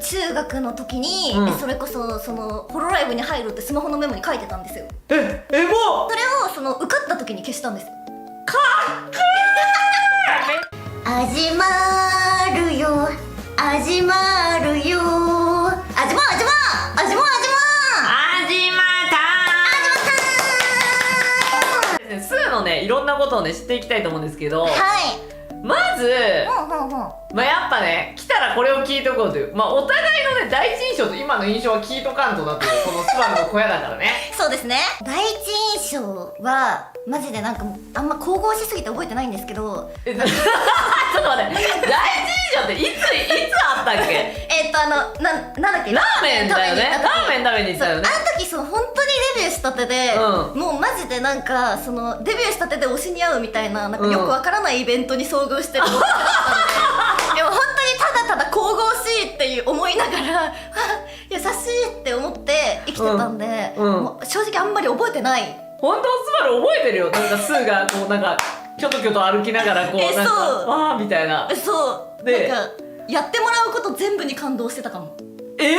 中学の時に、それこそそのホロライブに入るってスマホのメモに書いてたんですよ。もうそれをその受かった時に消したんです。かっこ始まるよ始まるよ始まスーのね、いろんなことをね、知っていきたいと思うんですけど、はい。まず、まあやっぱね、来たらこれを聞いとこうという、まあお互いのね、第一印象と今の印象は聞いとかんとだという、このスバルの小屋だからね。そうですね。第一印象はマジでなんかあんま神々しすぎて覚えてないんですけど、ちょっと待って、第一印象っていつあったっけ？なんだっけ、ラーメンだよね。ラーメン食べに行ったよね。あの時その本当にデビューしたてで、もうマジでなんかそのデビューしたてで推しに会うみたいな、なんかよくわからないイベントに遭遇してるのだったんで、でも本当にただただ神々しいっていう思いながら優しいって思って生きてたんで、もう正直あんまり覚えてない。本当スバル覚えてるよ。なんかスーがこうなんかキョトキョト歩きながらこうなんかわーみたいな。そうでなんかやってもらうこと全部に感動してたかも。ラー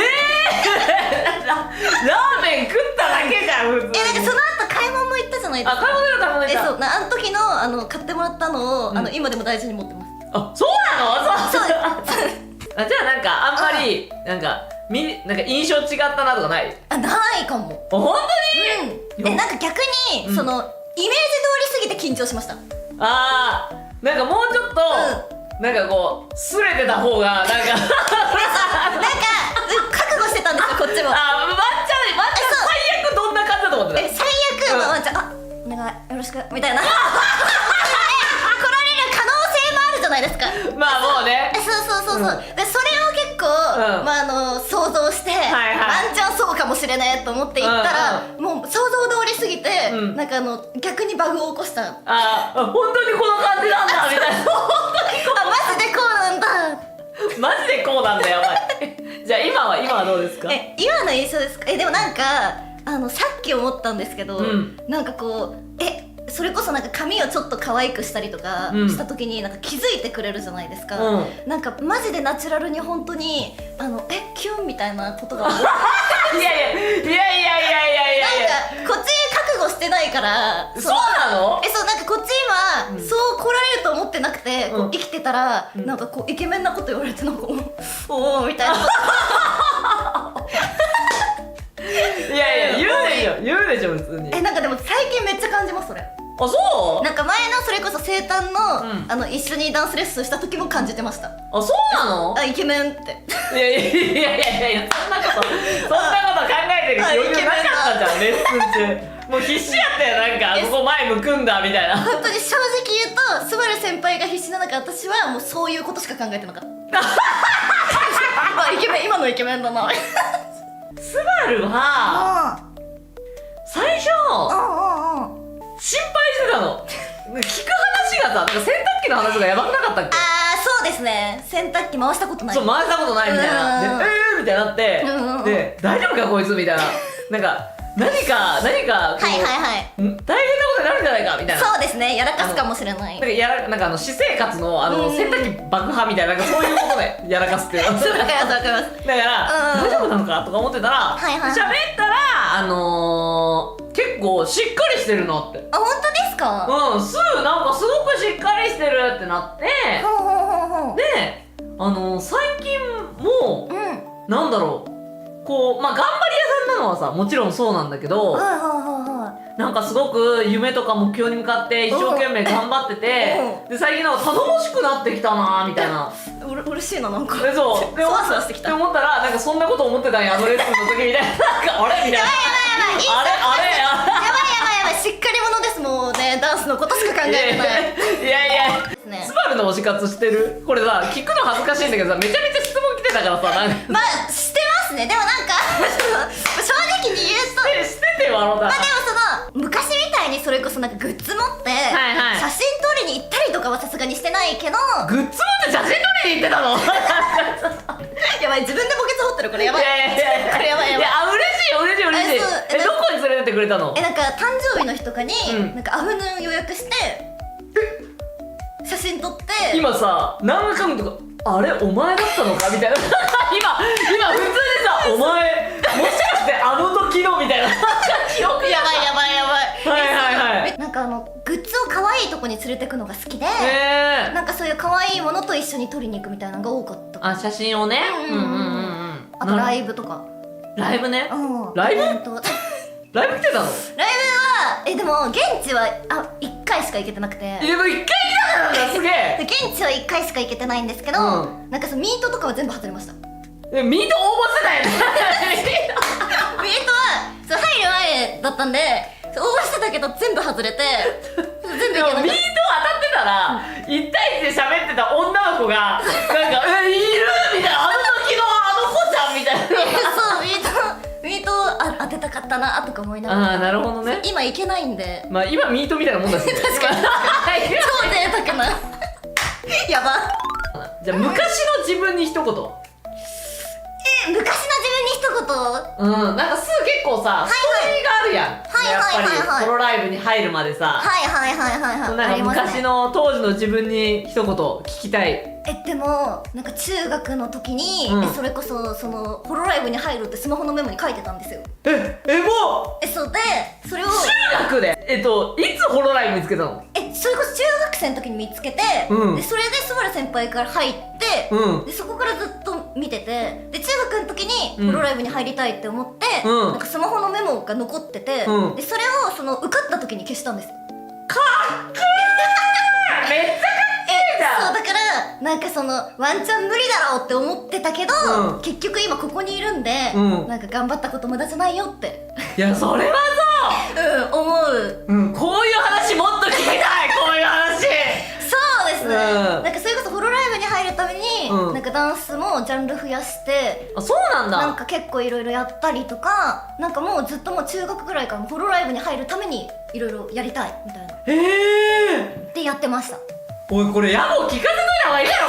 メン食っただけじゃん普通に。なんかその後買い物も行ったじゃないですか。買い物行った。そうあの時の買ってもらったのを今でも大事に持ってます。あ、そうなの？そうじゃあなんかあんまりなんか印象違ったなとかない？ないかも。本当に？なんか逆にそのイメージ通りすぎて緊張しました。なんかもうちょっとなんかこうすれてた方がなんかなんか覚悟してたんですよこっちも。ワンちゃん最悪どんな感じだと思ってた？最悪のワンちゃんお願いよろしくみたいな来られる可能性もあるじゃないですか。まあもうね。そうでそれを結構想像してワンチャンそうかもしれねえと思って行ったらもう想像通りすぎてなんか逆にバグを起こした。本当にこの感じなんだみたいな。マジでこうなんだ。マジでこうなんだよお前。じゃあ今はどうですか？今の印象ですか？でもなんかさっき思ったんですけど、なんかこうそれこそなんか髪をちょっと可愛くしたりとかした時になんか気づいてくれるじゃないですか。なんかマジでナチュラルに本当にキュンみたいなことがいやなんかこっち覚悟してないから。そうなの？そうなんかこっち今そう来られると思ってなくてこう生きてたらなんかこうイケメンなこと言われてなんかおおみたいな。言うでしょ普通に。なんかでも最近めっちゃ感じますそれ。そう？なんか前のそれこそ生誕の一緒にダンスレッスンした時も感じてました。そうなの？イケメンって。いやそんなこと考えてる余裕なかったじゃんレッスン中。もう必死やったよなんかここ前向くんだみたいな。本当に正直言うとスバル先輩が必死な中私はもうそういうことしか考えてなかった。イケメン今のイケメンだな。スバルは最初心配してたの。聞く話がさ、なんか洗濯機の話がやばくなかったっけ？そうですね。洗濯機回したことない。そう回したことないみたいな。でみたいになってで大丈夫かこいつみたいな。なんか何かこう大変なことになるんじゃないかみたいな。そうですね。やらかすかもしれない。なんか私生活の洗濯機爆破みたいななんかそういうことでやらかすっていう。わかりますだから大丈夫なのかとか思ってたら喋ったら結構しっかりしてるなって。本当ですか？なんかすごくしっかりしてるってなってで最近もなんだろうこう頑張り屋さんなのはさもちろんそうなんだけどなんかすごく夢とか目標に向かって一生懸命頑張っててで最近なんか頼もしくなってきたなみたいな。嬉しいななんか。そうで思ったらなんかそんなこと思ってたんやレッスンの時みたいな。なんかあれみたいな。あれやばいしっかり者ですもんね。ダンスのことしか考えてない。スバルの推し活してる？これさ聞くの恥ずかしいんだけどさめちゃめちゃ質問来てたからさなんかしてますね。でもなんか正直に言うとしててよでも昔みたいにそれこそなんかグッズ持って写真撮りに行ったりとかはさすがにしてないけど。グッズ持って写真撮りに行ってたの？やばい自分で墓穴掘ってるこれやばい。これやばい。嬉しい。どこに連れてってくれたの？なんか誕生日の日とかになんかアフヌーン予約して写真撮って。今さ何回もとかあれお前だったのかみたいな。今こに連れてくのが好きで、へえ。なんかそういう可愛いものと一緒に撮りに行くみたいなのが多かった。あ、写真をね。ああとライブとか。ライブね。うん。ライブイベントライライブ来てたの？ブはでも現地は1回しか行けてなくて。でも1回来たからだ、すげえ。で現地は1回しか行けてないんですけど、うんなんかそのミートとかは全部外れました。でミート応募してたよね。ミートはそう入る前だったんで応募してたけど全部外れて全部でもミート当たってたら1対1で喋ってた女の子がなんか「いる?」みたいな「あの時のあの子じゃん」みたいな。そうミート当てたかったなとか思いながら。ああ、なるほどね。今行けないんでまあ今ミートみたいなもんだしね。確かに超贅沢なやば。じゃあ昔の自分に一言。昔の自分に一言。なんかすぐ結構さ、ストーリーがあるやん。やっぱりソロライブに入るまでさ。なんか昔の当時の自分に一言聞きたい。でもなんか中学の時に、それこそそのホロライブに入るってスマホのメモに書いてたんですよ。もうそうでそれを中学でいつホロライブ見つけたの？それこそ中学生の時に見つけて、でそれでスバル先輩から入って、でそこからずっと見てて、で中学の時にホロライブに入りたいって思って、なんかスマホのメモが残ってて、でそれをその受かった時に消したんです。かっこいい。めっちゃかっこいいじゃん。そうだからなんかそのワンチャン無理だろうって思ってたけど、結局今ここにいるんで、なんか頑張ったこと無駄じゃないよっていやそれは思う。こういう話もっと聞きたい。こういう話。そうですね、なんかそれこそホロライブに入るために、なんかダンスもジャンル増やして、そうなんだ。なんか結構いろいろやったりとか、なんかもうずっともう中学ぐらいからホロライブに入るためにいろいろやりたいみたいなってやってました。おいこれヤボ聞かせといた方がいいだろ。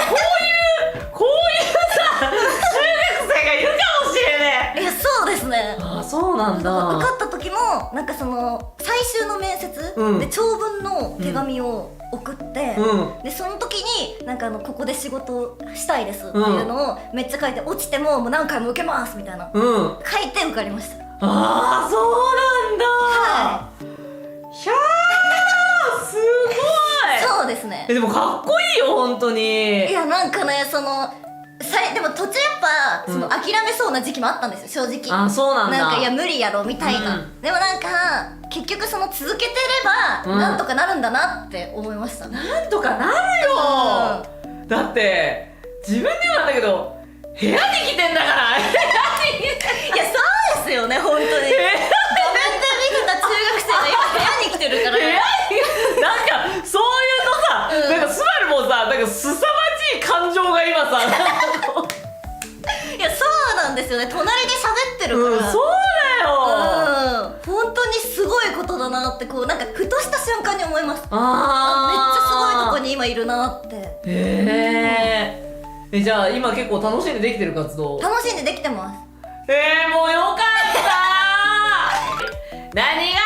こういうさ中学生がいるかもしれねえ。そうですね。そうなんだ。受かった時もなんかその最終の面接で長文の手紙を送って、でその時になんかここで仕事したいですっていうのをめっちゃ書いて、落ちてももう何回も受けますみたいな、書いて受かりました。そうなんだ。はい。ひゃーすごい。そうですね。でもかっこいいよ本当に。いやなんかねでも途中やっぱその諦めそうな時期もあったんですよ正直。そうなんだ。なんかいや無理やろみたいな、でもなんか結局その続けてればなんとかなるんだなって思いました。なんとかなるよ。だって自分でもなんだけど部屋に来てんだから。いやそうですよね本当に。画面で見てた中学生が今部屋に来てるから。なんかそういうのさ、なんかスバルもさ、なんか凄まじい感情が今さ。いやそうなんですよね。隣で喋ってるから。そうだよ。本当にすごいことだなってこうなんかふとした瞬間に思います。めっちゃすごいとこに今いるなって。じゃあ今結構楽しんでできてる活動？楽しんでできてます。もうよかった。何が出る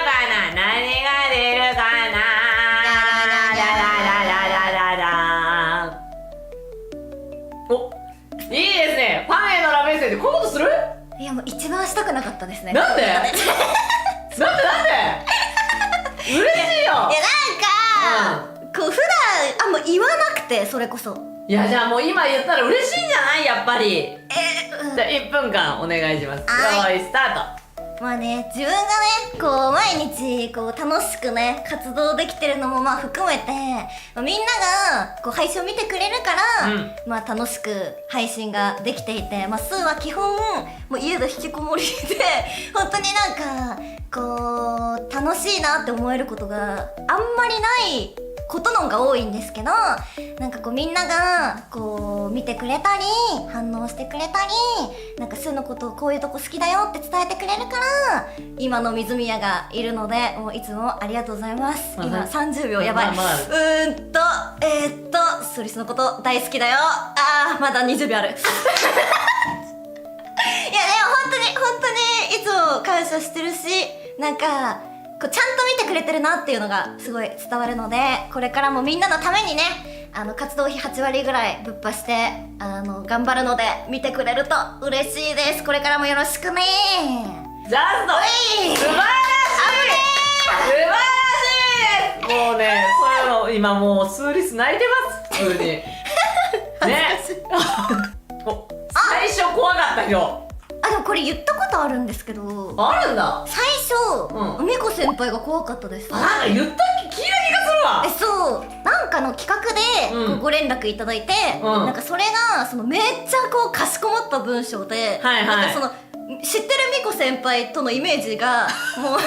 かな、何が出るかな。お、いいですね。ファンへのラブメッセージ、こういうことする？いやもう一番したくなかったですね。なんで？なんで嬉しいよ。いやなんか、こう普段もう言わなくてそれこそ。いやじゃあもう今言ったら嬉しいんじゃないやっぱり。じゃあ1分間お願いします。よーいスタート。まあね、自分がねこう毎日こう楽しくね活動できてるのもまあ含めて、みんながこう配信を見てくれるから、まあ楽しく配信ができていて、まあスーは基本もう家で引きこもりで本当になんかこう楽しいなって思えることがあんまりないことのが多いんですけど、なんかこうみんながこう見てくれたり反応してくれたり、なんかスーのことをこういうとこ好きだよって伝えてくれるから今の水宮がいるので、もういつもありがとうございます。今30秒やばい。ソリスのこと大好きだよ。まだ20秒ある。いやでも本当にいつも感謝してるし、なんかこうちゃんと見てくれてるなっていうのがすごい伝わるので、これからもみんなのためにね活動費8割ぐらいぶっぱして頑張るので見てくれると嬉しいです。これからもよろしくね。ジャスト素晴らしい。素晴らしいです。もうね、そういうの今もうスーリス泣いてます普通にね。お最初怖かったよ。あ、でもこれ言ったことあるんですけど、あるんだ。最初美子先輩が怖かったです。なんか言ったっけ、聞いた気がするわ。そう、なんかの企画でこうご連絡いただいて、なんかそれがそのめっちゃこうかしこまった文章で、なんかその知ってる美子先輩とのイメージがもう違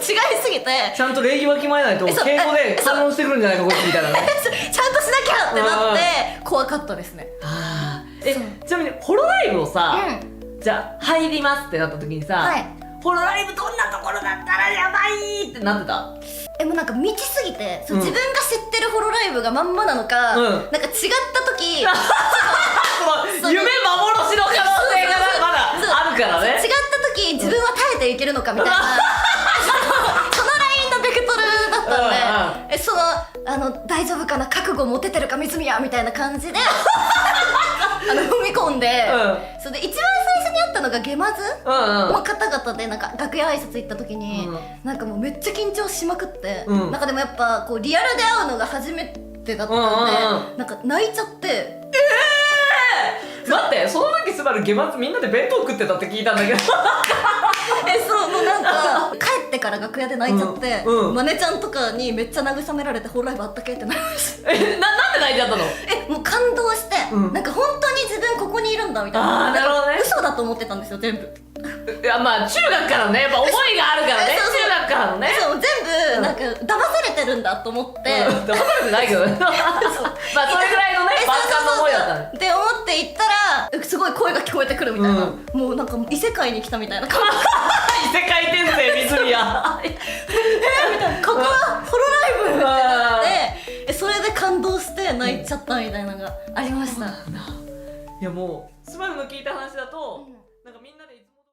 いすぎて、ちゃんと礼儀わきまえないと敬語で反応してくるんじゃないかこいつみたいなね。ちゃんとしなきゃってなって怖かったですね。ちなみにホロライブをさ、じゃあ入りますってなった時にさ、ホロライブどんなところだったらやばいってなってた？もうなんか未知すぎて、自分が知ってるホロライブがまんまなのか、なんか違った時その夢幻の可能性がまだあるからね。違った時自分は耐えていけるのかみたいなそのラインのベクトルだったんで、その大丈夫かな、覚悟持ててるか水宮みたいな感じで踏み込んで、それで一番最初に会ったのがゲマズの方々で、なんか楽屋挨拶行った時に、なんかもうめっちゃ緊張しまくって、なんかでもやっぱこうリアルで会うのが初めてだったんで、なんか泣いちゃって。待って、その時スバルゲマズみんなで弁当食ってたって聞いたんだけどそう、もうなんか帰ってから楽屋で泣いちゃって、マネちゃんとかにめっちゃ慰められて、ホロライブあったけってなりました。なんで泣いちゃったの？もう感動して、なんか本当に自分ここにいるんだみたいな。なるほどね。嘘だと思ってたんですよ、全部。いや、まあ中学からね、やっぱ思いがあるからね。中学からのね。そう、全部なんか騙されてるんだと思って。騙されてないけどね。まあそれぐらいのね、爆弾の思いだったね。って思って行ったら、すごい声が聞こえてくるみたいな。もうなんか異世界に来たみたいな感覚。異世界転生水宮。みたいな。ここはホロライブってなって、それで感動して泣いちゃったみたいなのがありました。いやもうスバルの聞いた話だと。